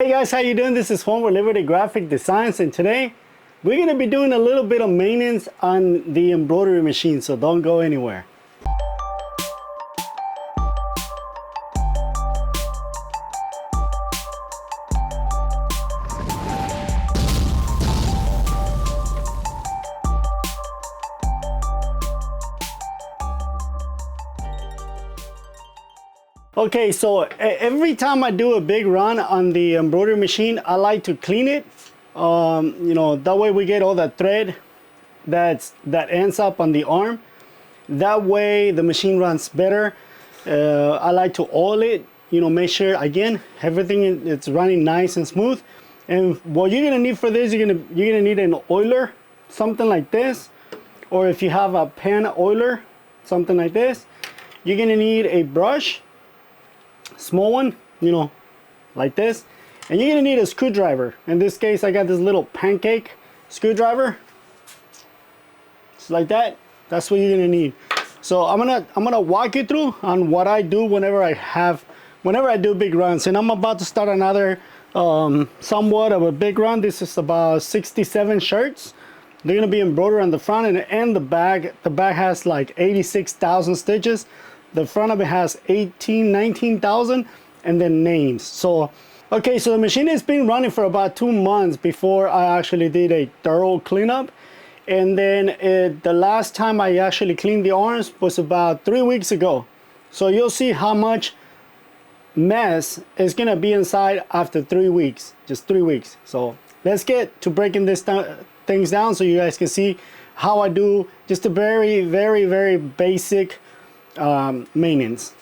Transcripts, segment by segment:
Hey guys, how you doing? This is Juan with Liberty Graphic Designs, and today we're going to be doing a little bit of maintenance on the embroidery machine, so don't go anywhere. Okay, so every time I do a big run on the embroidery machine, I like to clean it. That way we get all that thread that ends up on the arm. That way the machine runs better. I like to oil it, make sure again everything it's running nice and smooth. And what you're gonna need for this, you're gonna need an oiler, something like this, or if you have a pan oiler, something like this. You're gonna need a brush, small one, like this, and you're gonna need a screwdriver. In this case, I got this little pancake screwdriver. Just like that. That's what you're gonna need. So I'm gonna walk you through on what I do whenever I do big runs, and I'm about to start another somewhat of a big run. This is about 67 shirts. They're gonna be embroidered on the front and the back. The back has like 86,000 stitches. The front of it has 19,000, and then names. So okay, so the machine has been running for about 2 months before I actually did a thorough cleanup. And then the last time I actually cleaned the arms was about 3 weeks ago. So you'll see how much mess is gonna be inside after 3 weeks, just 3 weeks. So let's get to breaking things down so you guys can see how I do just a very, very, very basic maintenance.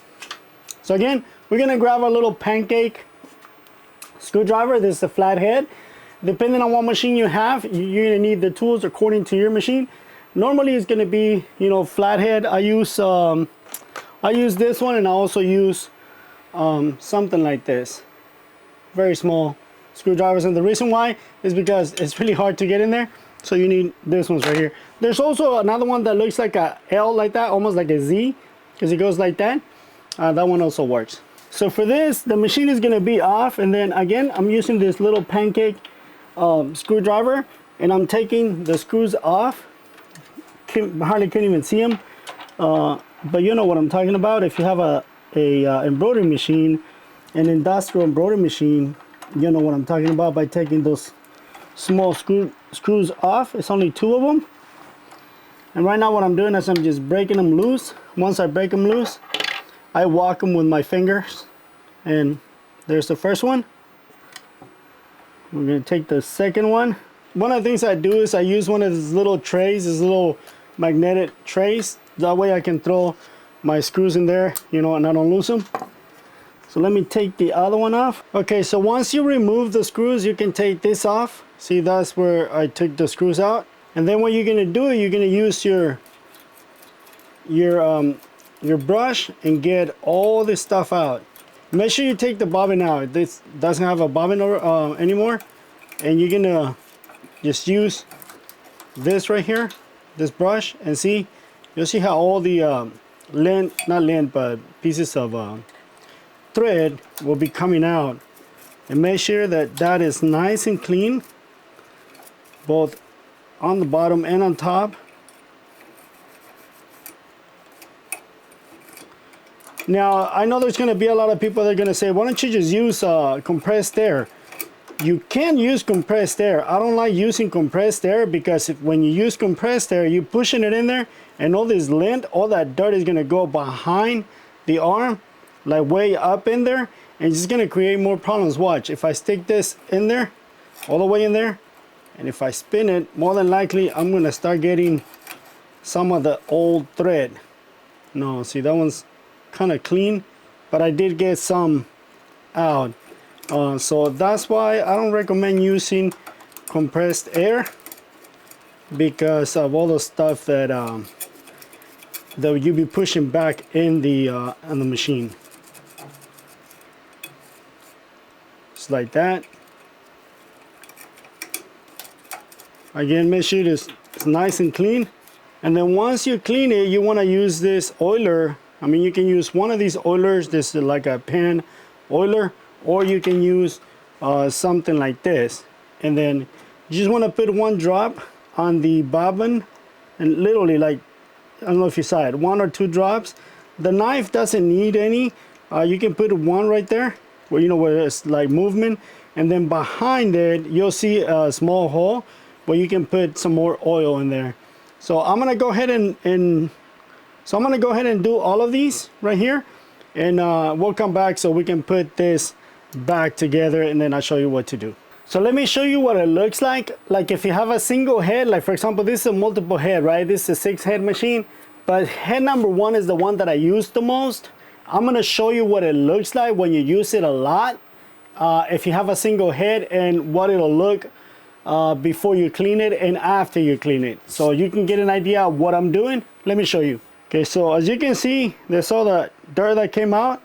So again, we're gonna grab a little pancake screwdriver. This is a flathead. Depending on what machine you have, you're gonna need the tools according to your machine. Normally it's gonna be, flathead. I use this one, and I also use something like this, very small screwdrivers. And the reason why is because it's really hard to get in there, so you need this one's right here. There's also another one that looks like a L, like that, almost like a Z, because it goes like that. That one also works. So for this, the machine is gonna be off, and then again I'm using this little pancake screwdriver, and I'm taking the screws off. Hardly can't even see them, but you know what I'm talking about. If you have a embroidery machine, an industrial embroidery machine, you know what I'm talking about by taking those small screws off. It's only 2 of them. And right now what I'm doing is I'm just breaking them loose. Once I break them loose, I walk them with my fingers. And there's the first one. We're going to take the second one. One of the things I do is I use one of these little trays, these little magnetic trays. That way I can throw my screws in there, and I don't lose them. So let me take the other one off. Okay, so once you remove the screws, you can take this off. See, that's where I took the screws out. And then what you're gonna do, you're gonna use your brush and get all this stuff out. Make sure you take the bobbin out. This doesn't have a bobbin anymore. And you're gonna just use this right here, this brush, and see, you'll see how all the not lint, but pieces of thread will be coming out. And make sure that that is nice and clean, both on the bottom and on top. Now I know there's going to be a lot of people that are going to say, why don't you just use compressed air? You can use compressed air. I don't like using compressed air because when you use compressed air, you're pushing it in there, and all this lint, all that dirt is going to go behind the arm, like way up in there, and it's going to create more problems. Watch, if I stick this in there, all the way in there, and if I spin it, more than likely I'm gonna start getting some of the old thread. No, see, that one's kind of clean, but I did get some out. So that's why I don't recommend using compressed air, because of all the stuff that you'll be pushing back in the machine. Just like that. Again, make sure it's nice and clean. And then once you clean it, you want to use this oiler. I mean, you can use one of these oilers. This is like a pan oiler, or you can use something like this, and then you just want to put one drop on the bobbin, and literally, like, I don't know if you saw it, 1 or 2 drops. The knife doesn't need any. You can put one right there where, you know, where it's like movement, and then behind it you'll see a small hole where you can put some more oil in there. So I'm gonna go ahead and do all of these right here, and we'll come back so we can put this back together, and then I'll show you what to do. So let me show you what it looks like. Like if you have a single head, like for example, this is a multiple head, right? This is a 6-head machine, but head number 1 is the one that I use the most. I'm gonna show you what it looks like when you use it a lot. If you have a single head, and what it'll look before you clean it and after you clean it. So you can get an idea of what I'm doing. Let me show you. Okay, so as you can see, there's all the dirt that came out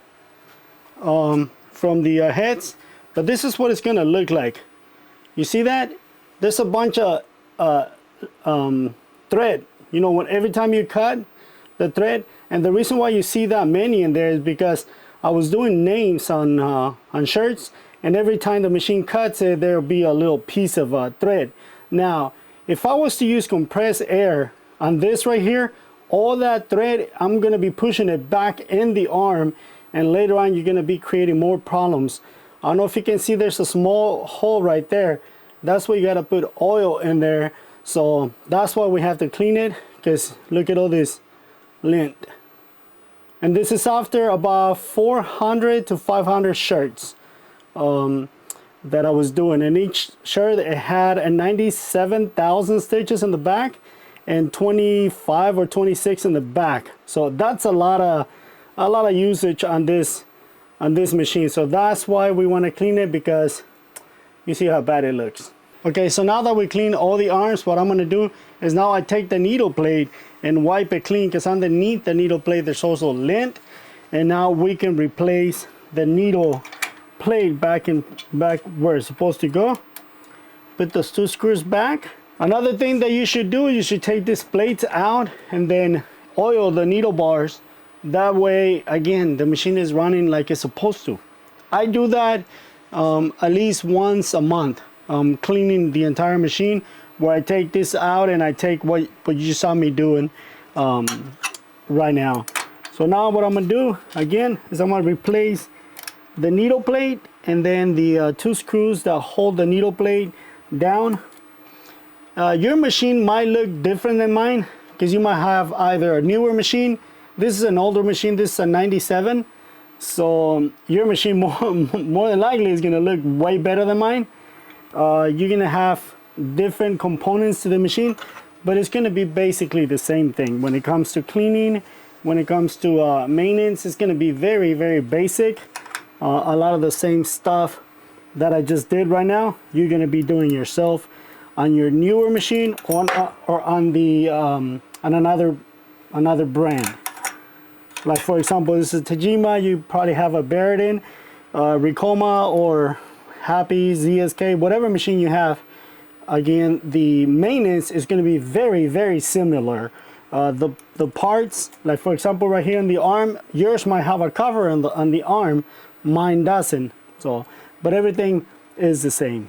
from the heads, but this is what it's gonna look like. You see that? There's a bunch of thread, you know, when every time you cut the thread, and the reason why you see that many in there is because I was doing names on shirts, and every time the machine cuts it, there'll be a little piece of thread. Now, if I was to use compressed air on this right here, all that thread, I'm gonna be pushing it back in the arm, and later on you're gonna be creating more problems. I don't know if you can see, there's a small hole right there. That's where you gotta put oil in there. So that's why we have to clean it, because look at all this lint. And this is after about 400 to 500 shirts that I was doing. And each shirt, it had a 97,000 stitches in the back and 25 or 26 in the back. So that's a lot of usage on this machine. So that's why we want to clean it, because you see how bad it looks. Okay, so now that we clean all the arms, what I'm going to do is now I take the needle blade and wipe it clean, because underneath the needle blade there's also lint, and now we can replace the needle plate back where it's supposed to go. Put those 2 screws back. Another thing that you should do is you should take these plates out and then oil the needle bars. That way, again, the machine is running like it's supposed to. I do that at least once a month, cleaning the entire machine, where I take this out and I take what you saw me doing right now. So now what I'm gonna do again is I'm gonna replace the needle plate, and then the 2 screws that hold the needle plate down. Your machine might look different than mine, because you might have either a newer machine. This is an older machine. This is a 97. So your machine more than likely is gonna look way better than mine. You're gonna have different components to the machine, but it's gonna be basically the same thing. When it comes to cleaning, when it comes to maintenance, it's gonna be very, very basic. A lot of the same stuff that I just did right now, you're gonna be doing yourself on your newer machine, or on the on another brand. Like for example, this is Tajima. You probably have a Barrett, Ricoma, or Happy, ZSK, whatever machine you have. Again, the maintenance is going to be very, very similar. The parts, like for example right here on the arm, yours might have a cover on the arm, mine doesn't. So, but everything is the same.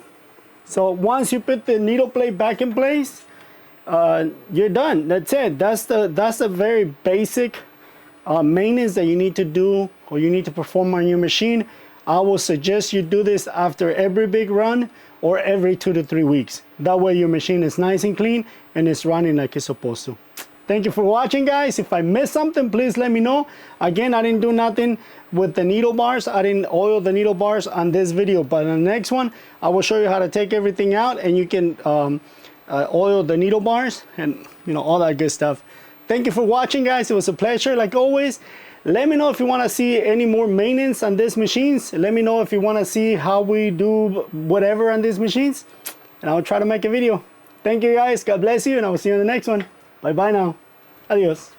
So once you put the needle plate back in place, you're done. That's it. That's the very basic maintenance that you need to do, or you need to perform on your machine. I will suggest you do this after every big run, or every 2 to 3 weeks. That way your machine is nice and clean and it's running like it's supposed to. Thank you for watching, guys. If I missed something, please let me know. Again, I didn't do nothing with the needle bars. I didn't oil the needle bars on this video, but in the next one, I will show you how to take everything out, and you can oil the needle bars and all that good stuff. Thank you for watching, guys. It was a pleasure like always. Let me know if you want to see any more maintenance on these machines. Let me know if you want to see how we do whatever on these machines, and I'll try to make a video. Thank you, guys. God bless you, and I will see you in the next one. Bye bye now. Adios.